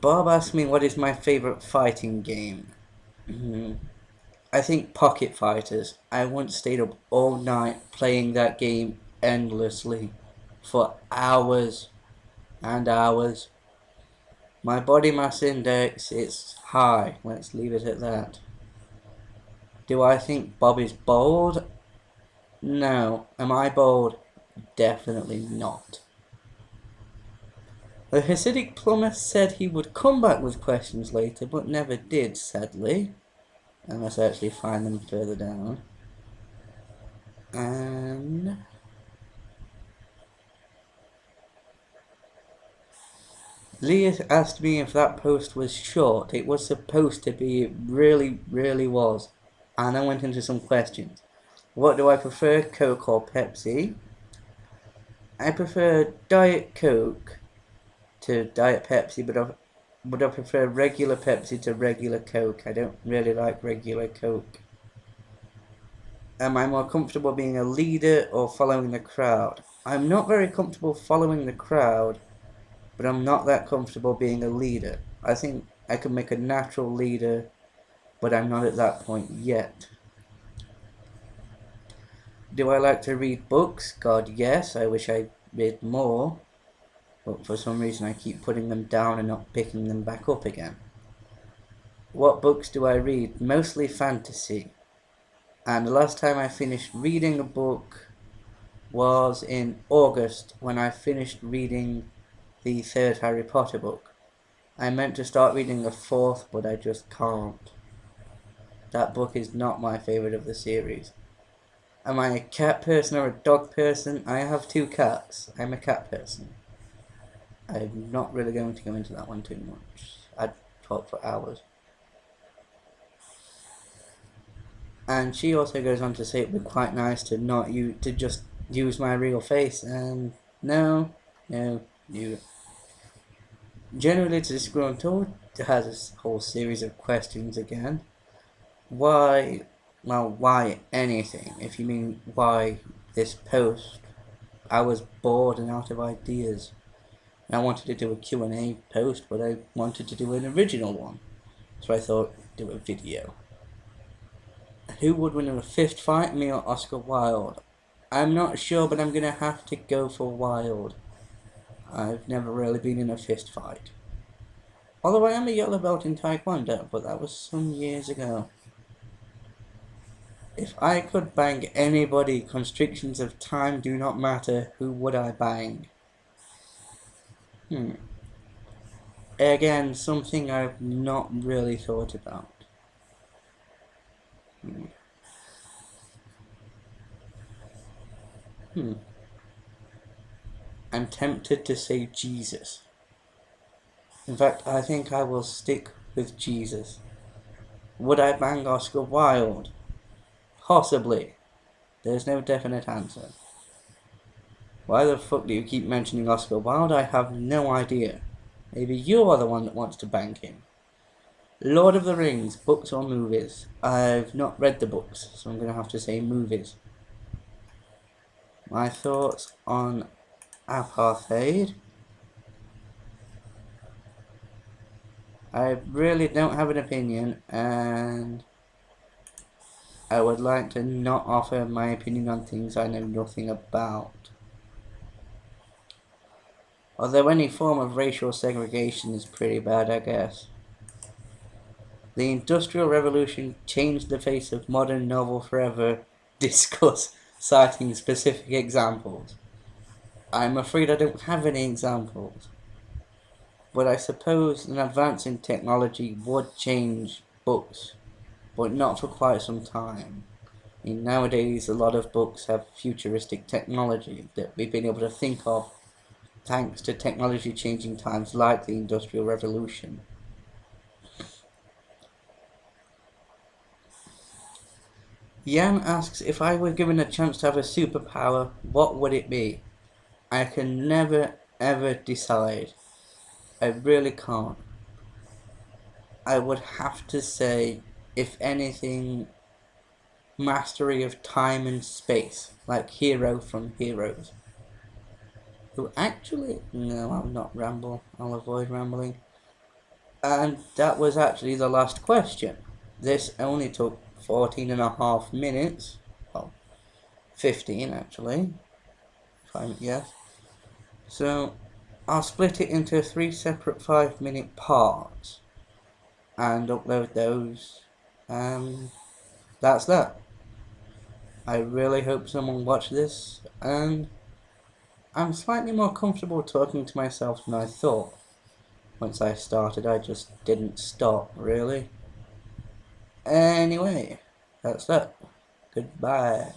Bob asked me what is my favourite fighting game. I think Pocket Fighters. I once stayed up all night playing that game endlessly for hours and hours. My body mass index is high, let's leave it at that. Do I think Bob is bold? No. Am I bold? Definitely not. The Hasidic plumber said he would come back with questions later, but never did, sadly. Unless I actually find them further down. And Leah asked me if that post was short. It was supposed to be, it really, really was. And I went into some questions. What do I prefer, Coke or Pepsi? I prefer Diet Coke to Diet Pepsi, but I prefer regular Pepsi to regular Coke. I don't really like regular Coke. Am I more comfortable being a leader or following the crowd? I'm not very comfortable following the crowd, but I'm not that comfortable being a leader. I think I could make a natural leader, but I'm not at that point yet. Do I like to read books? God, yes. I wish I read more, but for some reason I keep putting them down and not picking them back up again. What books do I read? Mostly fantasy. And the last time I finished reading a book was in August when I finished reading the third Harry Potter book. I meant to start reading the fourth, but I just can't. That book is not my favourite of the series. Am I a cat person or a dog person? I have two cats. I'm a cat person. I'm not really going to go into that one too much. I'd talk for hours. And she also goes on to say it would be quite nice to not to just use my real face. And no, you. Generally, to Disgruntled has a whole series of questions again. Why? Well, why anything? If you mean why this post, I was bored and out of ideas. And I wanted to do a Q&A post, but I wanted to do an original one. So I thought, do a video. Who would win in a fist fight, me or Oscar Wilde? I'm not sure, but I'm going to have to go for Wilde. I've never really been in a fist fight. Although I am a yellow belt in Taekwondo, but that was some years ago. If I could bang anybody, constrictions of time do not matter, who would I bang? Again, something I've not really thought about. I'm tempted to say Jesus. In fact, I think I will stick with Jesus. Would I bang Oscar Wilde? Possibly. There's no definite answer. Why the fuck do you keep mentioning Oscar Wilde? I have no idea. Maybe you are the one that wants to bang him. Lord of the Rings, books or movies? I've not read the books, so I'm going to have to say movies. My thoughts on apartheid? I really don't have an opinion, and I would like to not offer my opinion on things I know nothing about. Although any form of racial segregation is pretty bad, I guess. The Industrial Revolution changed the face of modern novel forever. Discuss, citing specific examples. I'm afraid I don't have any examples. But I suppose an advance in technology would change books, but not for quite some time. I mean, nowadays, a lot of books have futuristic technology that we've been able to think of thanks to technology changing times like the Industrial Revolution. Yan asks, if I were given a chance to have a superpower, what would it be? I can never ever decide. I really can't. I would have to say, if anything, mastery of time and space, like Hero from Heroes. Who actually, no, I'll not ramble, I'll avoid rambling. And that was actually the last question. This only took 14.5 minutes. Well, 15 actually, if I yes. So I'll split it into 3 separate 5-minute parts and upload those. That's that. I really hope someone watched this, and I'm slightly more comfortable talking to myself than I thought. Once I started, I just didn't stop, really. Anyway, that's that. Goodbye.